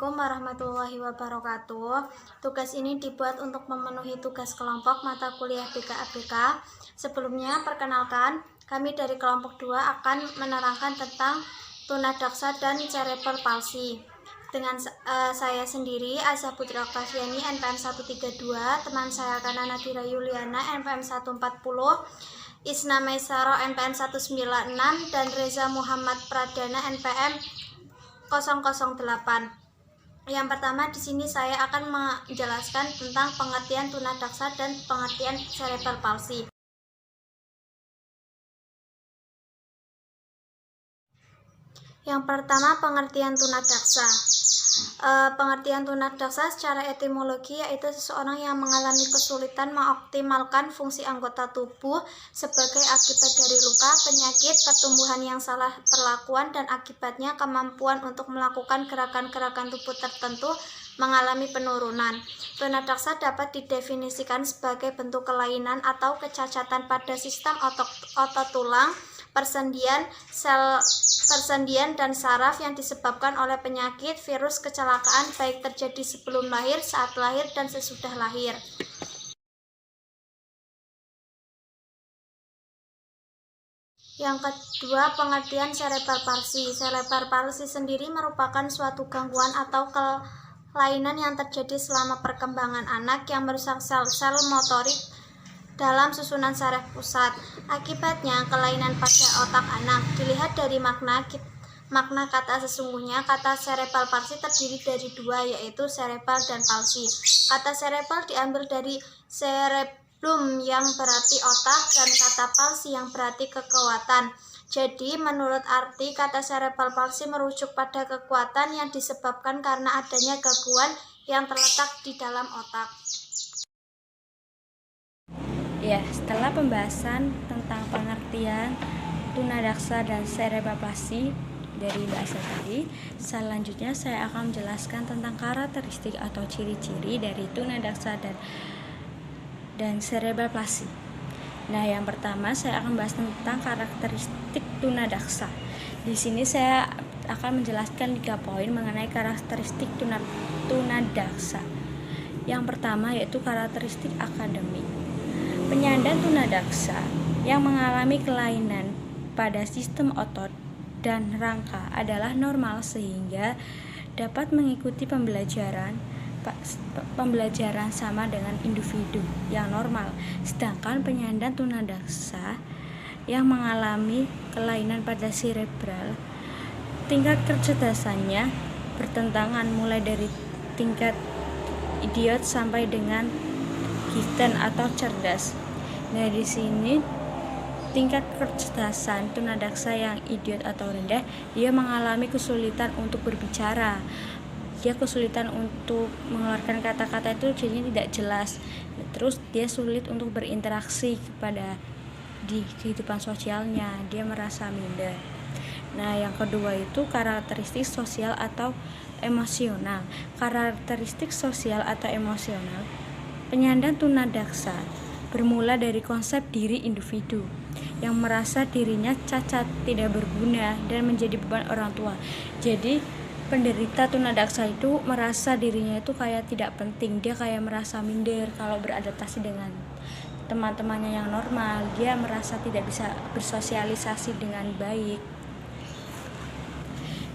Assalamualaikum warahmatullahi wabarakatuh. Tugas ini dibuat untuk memenuhi tugas kelompok mata kuliah BK-ABK. Sebelumnya, perkenalkan, kami dari kelompok 2 akan menerangkan tentang tunadaksa dan cerebral palsy. Dengan saya sendiri, Aisyah Putri Oktaviani, NPM 132, teman saya Kana Nadira Yuliana, NPM 140, Isna Maisaro, NPM 196, dan Reza Muhammad Pradana, NPM 008. Yang pertama, di sini saya akan menjelaskan tentang pengertian tunadaksa dan pengertian cerebral palsy. Yang pertama, pengertian tunadaksa. Pengertian tunadaksa secara etimologi yaitu seseorang yang mengalami kesulitan mengoptimalkan fungsi anggota tubuh sebagai akibat dari luka, penyakit, pertumbuhan yang salah perlakuan, dan akibatnya kemampuan untuk melakukan gerakan-gerakan tubuh tertentu mengalami penurunan. Tunadaksa dapat didefinisikan sebagai bentuk kelainan atau kecacatan pada sistem otot tulang, persendian, persendian dan saraf yang disebabkan oleh penyakit, virus, kecelakaan baik terjadi sebelum lahir, saat lahir, dan sesudah lahir. Yang kedua, pengertian cerebral palsy. Cerebral palsy sendiri merupakan suatu gangguan atau kelainan yang terjadi selama perkembangan anak yang merusak sel-sel motorik dalam susunan saraf pusat. Akibatnya, kelainan pada otak anak. Dilihat dari makna kata sesungguhnya, kata cerebral palsy terdiri dari dua, yaitu cerebral dan palsy. Kata cerebral diambil dari cerebrum yang berarti otak dan kata palsy yang berarti kekuatan. Jadi, menurut arti, kata cerebral palsy merujuk pada kekuatan yang disebabkan karena adanya gangguan yang terletak di dalam otak. Ya, setelah pembahasan tentang pengertian tunadaksa dan cerebral palsy dari bahasa tadi, selanjutnya saya akan menjelaskan tentang karakteristik atau ciri-ciri dari tunadaksa dan cerebral palsy. Nah, yang pertama saya akan bahas tentang karakteristik tunadaksa. Di sini saya akan menjelaskan 3 poin mengenai karakteristik tunadaksa. Yang pertama yaitu karakteristik akademik. Penyandang tunadaksa yang mengalami kelainan pada sistem otot dan rangka adalah normal sehingga dapat mengikuti pembelajaran sama dengan individu yang normal. Sedangkan penyandang tunadaksa yang mengalami kelainan pada cerebral, tingkat kecerdasannya bertentangan mulai dari tingkat idiot sampai dengan gifted atau cerdas. Nah, di sini tingkat kecerdasan tunadaksa yang idiot atau rendah, dia mengalami kesulitan untuk berbicara. Dia kesulitan untuk mengeluarkan kata-kata itu jadinya tidak jelas. Terus dia sulit untuk berinteraksi di kehidupan sosialnya. Dia merasa minder. Nah, yang kedua itu karakteristik sosial atau emosional. Karakteristik sosial atau emosional penyandang tunadaksa bermula dari konsep diri individu yang merasa dirinya cacat, tidak berguna, dan menjadi beban orang tua. Jadi penderita tunadaksa itu merasa dirinya itu kayak tidak penting, dia kayak merasa minder kalau beradaptasi dengan teman-temannya yang normal, dia merasa tidak bisa bersosialisasi dengan baik.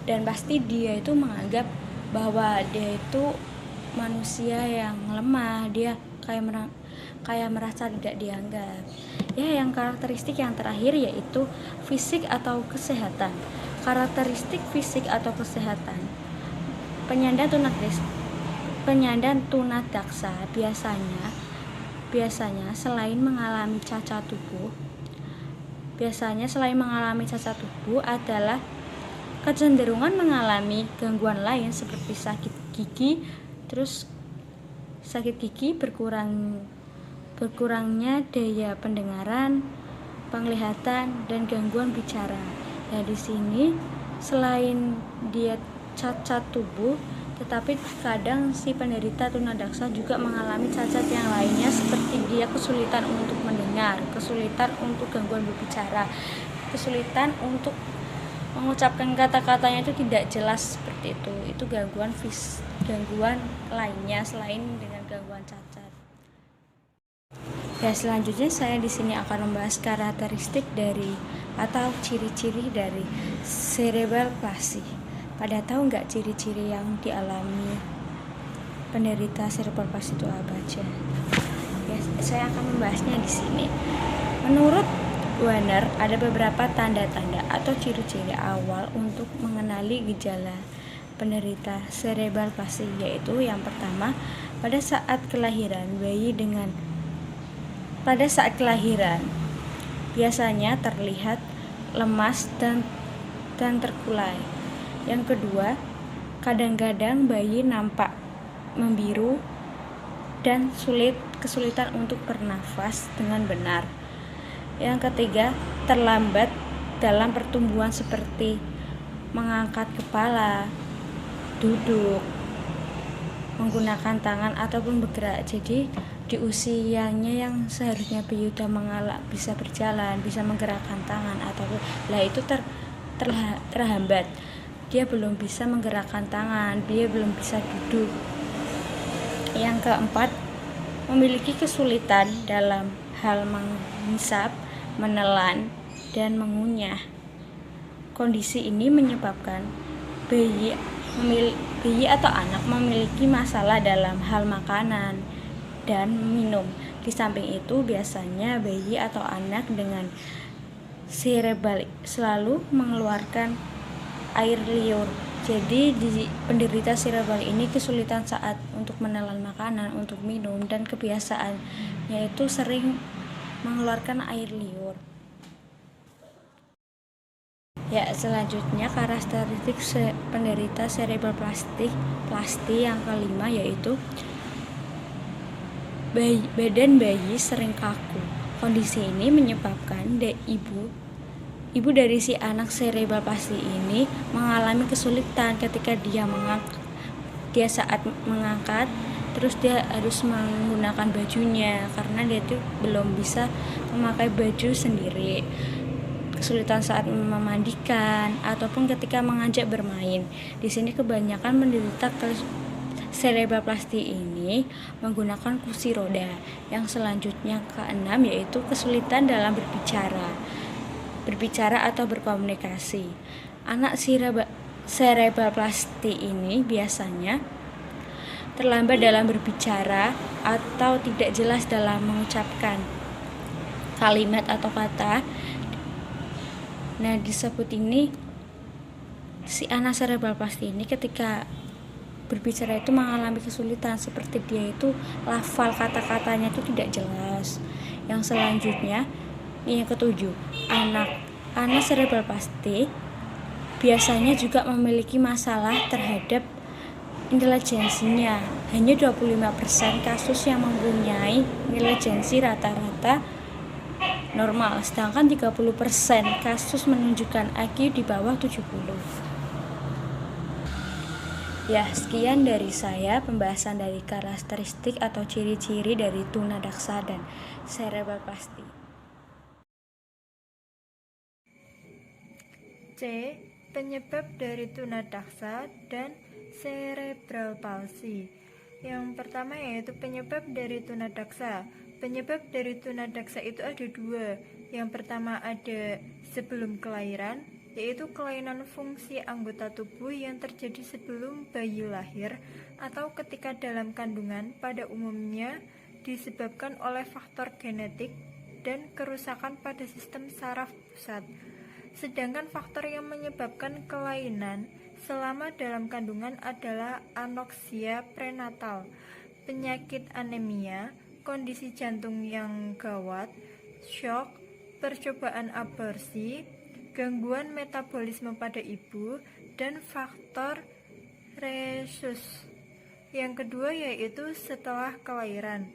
Dan pasti dia itu menganggap bahwa dia itu manusia yang lemah, dia kayak merasa tidak dianggap. Ya, yang karakteristik yang terakhir yaitu fisik atau kesehatan. Karakteristik fisik atau kesehatan penyandang tunadaksa biasanya selain mengalami cacat tubuh adalah kecenderungan mengalami gangguan lain seperti sakit gigi, berkurangnya daya pendengaran, penglihatan, dan gangguan bicara. Nah, di sini selain dia cacat tubuh, tetapi kadang si penderita tunadaksa juga mengalami cacat yang lainnya seperti dia kesulitan untuk mendengar, kesulitan untuk gangguan berbicara, kesulitan untuk mengucapkan kata-katanya itu tidak jelas seperti itu. Itu gangguan lainnya selain dengan gangguan cacat. Ya, selanjutnya saya di sini akan membahas karakteristik dari atau ciri-ciri dari cerebral palsy. Pada tahu nggak ciri-ciri yang dialami penderita cerebral palsy itu apa aja? Ya, saya akan membahasnya di sini. Menurut Warner, ada beberapa tanda-tanda atau ciri-ciri awal untuk mengenali gejala penderita cerebral palsy, yaitu yang pertama, pada saat kelahiran biasanya terlihat lemas dan terkulai. Yang kedua, kadang-kadang bayi nampak membiru dan kesulitan untuk bernafas dengan benar. Yang ketiga, terlambat dalam pertumbuhan seperti mengangkat kepala, duduk, menggunakan tangan ataupun bergerak. Jadi di usianya yang seharusnya bayi sudah bisa berjalan, bisa menggerakkan tangan ataupun itu terhambat. Dia belum bisa menggerakkan tangan, dia belum bisa duduk. Yang keempat, memiliki kesulitan dalam hal menghisap, menelan, dan mengunyah. Kondisi ini menyebabkan bayi atau anak memiliki masalah dalam hal makanan dan minum. Di samping itu, biasanya bayi atau anak dengan cerebral selalu mengeluarkan air liur. Jadi di penderita cerebral ini kesulitan saat untuk menelan makanan, untuk minum, dan kebiasaan yaitu sering mengeluarkan air liur. Ya, selanjutnya karakteristik penderita cerebral palsy yang kelima yaitu badan bayi sering kaku. Kondisi ini menyebabkan ibu dari si anak cerebral palsy ini mengalami kesulitan ketika dia saat mengangkat, terus dia harus menggunakan bajunya karena dia itu belum bisa memakai baju sendiri. Kesulitan saat memandikan ataupun ketika mengajak bermain. Di sini kebanyakan menderita cerebral palsy ini menggunakan kursi roda. Yang selanjutnya keenam yaitu kesulitan dalam berbicara atau berkomunikasi. Anak cerebral palsy ini biasanya terlambat dalam berbicara atau tidak jelas dalam mengucapkan kalimat atau kata. Nah, disebut ini si anak cerebral palsy ini ketika berbicara itu mengalami kesulitan, seperti dia itu lafal kata-katanya itu tidak jelas. Yang selanjutnya, yang ketujuh, anak cerebral palsy biasanya juga memiliki masalah terhadap intelijensinya. Hanya 25% kasus yang mempunyai intelijensi rata-rata normal, sedangkan 30% kasus menunjukkan IQ di bawah 70. Ya, sekian dari saya pembahasan dari karakteristik atau ciri-ciri dari tunadaksa dan cerebral palsy. C. Penyebab dari tunadaksa dan cerebral palsy. Yang pertama yaitu penyebab dari tunadaksa. Penyebab dari tunadaksa itu ada dua. Yang pertama ada sebelum kelahiran, yaitu kelainan fungsi anggota tubuh yang terjadi sebelum bayi lahir atau ketika dalam kandungan, pada umumnya disebabkan oleh faktor genetik dan kerusakan pada sistem saraf pusat. Sedangkan faktor yang menyebabkan kelainan selama dalam kandungan adalah anoksia prenatal, penyakit anemia, kondisi jantung yang gawat, shock, percobaan aborsi, gangguan metabolisme pada ibu, dan faktor resus. Yang kedua yaitu setelah kelahiran.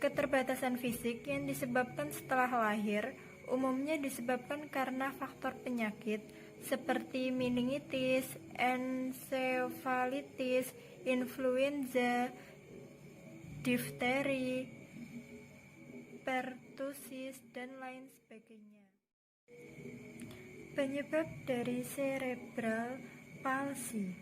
Keterbatasan fisik yang disebabkan setelah lahir umumnya disebabkan karena faktor penyakit seperti meningitis, ensefalitis, influenza, difteri, pertusis, dan lain sebagainya. Penyebab dari cerebral palsy,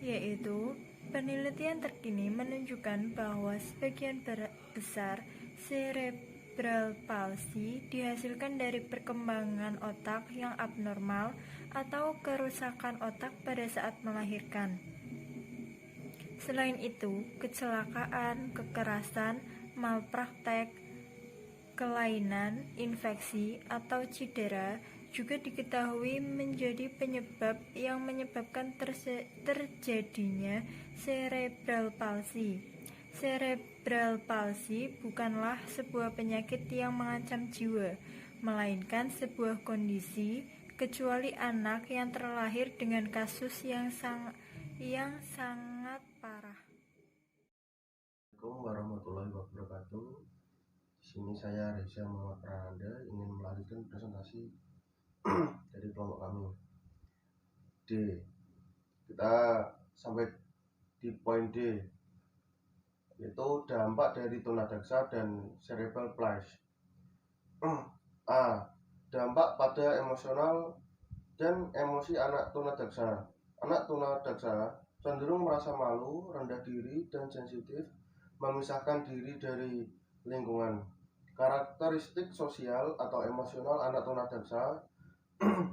yaitu penelitian terkini menunjukkan bahwa sebagian besar cerebral palsy dihasilkan dari perkembangan otak yang abnormal atau kerusakan otak pada saat melahirkan. Selain itu, kecelakaan, kekerasan, malpraktek, kelainan, infeksi, atau cedera juga diketahui menjadi penyebab yang menyebabkan terjadinya cerebral palsy. Cerebral palsy bukanlah sebuah penyakit yang mengancam jiwa, melainkan sebuah kondisi, kecuali anak yang terlahir dengan kasus yang sangat parah. Assalamualaikum warahmatullahi wabarakatuh. Di sini saya Reza Muhammad Prananda ingin melanjutkan presentasi dari kelompok kami. D. Kita sampai di poin D, yaitu dampak dari tunadaksa dan cerebral palsy. A. Dampak pada emosional dan emosi anak tunadaksa. Anak tunadaksa cenderung merasa malu, rendah diri, dan sensitif, memisahkan diri dari lingkungan. Karakteristik sosial atau emosional anak tunadaksa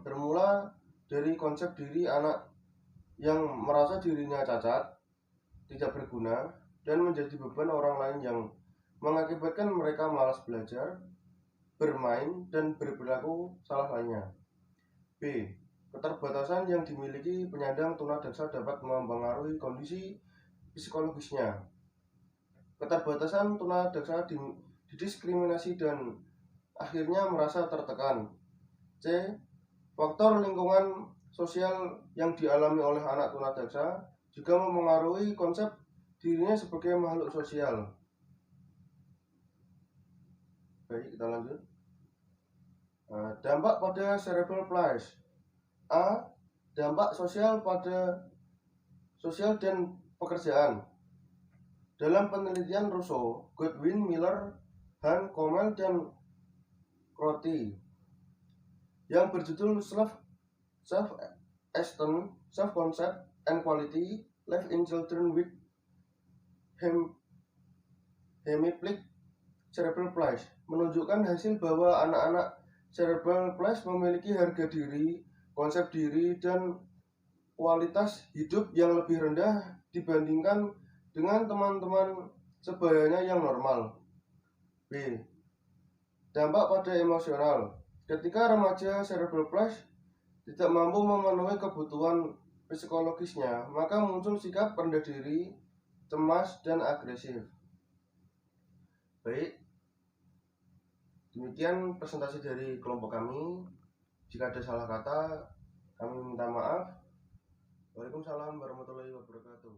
bermula dari konsep diri anak yang merasa dirinya cacat, tidak berguna, dan menjadi beban orang lain yang mengakibatkan mereka malas belajar, bermain, dan berperilaku salah lainnya. B. Keterbatasan yang dimiliki penyandang tunadaksa dapat mempengaruhi kondisi psikologisnya. Keterbatasan tunadaksa didiskriminasi dan akhirnya merasa tertekan. C. Faktor lingkungan sosial yang dialami oleh anak tunadaksa juga mempengaruhi konsep dirinya sebagai makhluk sosial. Baik, kita lanjut. Dampak pada cerebral palsy. A. Dampak sosial pada sosial dan pekerjaan. Dalam penelitian Russo, Godwin, Miller, Han, Komel, dan Crotty yang berjudul Self-Esteem, Self-Concept, and Quality Life in Children with Hemiplegic Cerebral Palsy menunjukkan hasil bahwa anak-anak cerebral palsy memiliki harga diri, konsep diri, dan kualitas hidup yang lebih rendah dibandingkan dengan teman-teman sebayanya yang normal. B. Dampak pada emosional. Ketika remaja cerebral palsy tidak mampu memenuhi kebutuhan psikologisnya, maka muncul sikap rendah diri, cemas, dan agresif. Baik, demikian presentasi dari kelompok kami. Jika ada salah kata, kami minta maaf. Waalaikumsalam warahmatullahi wabarakatuh.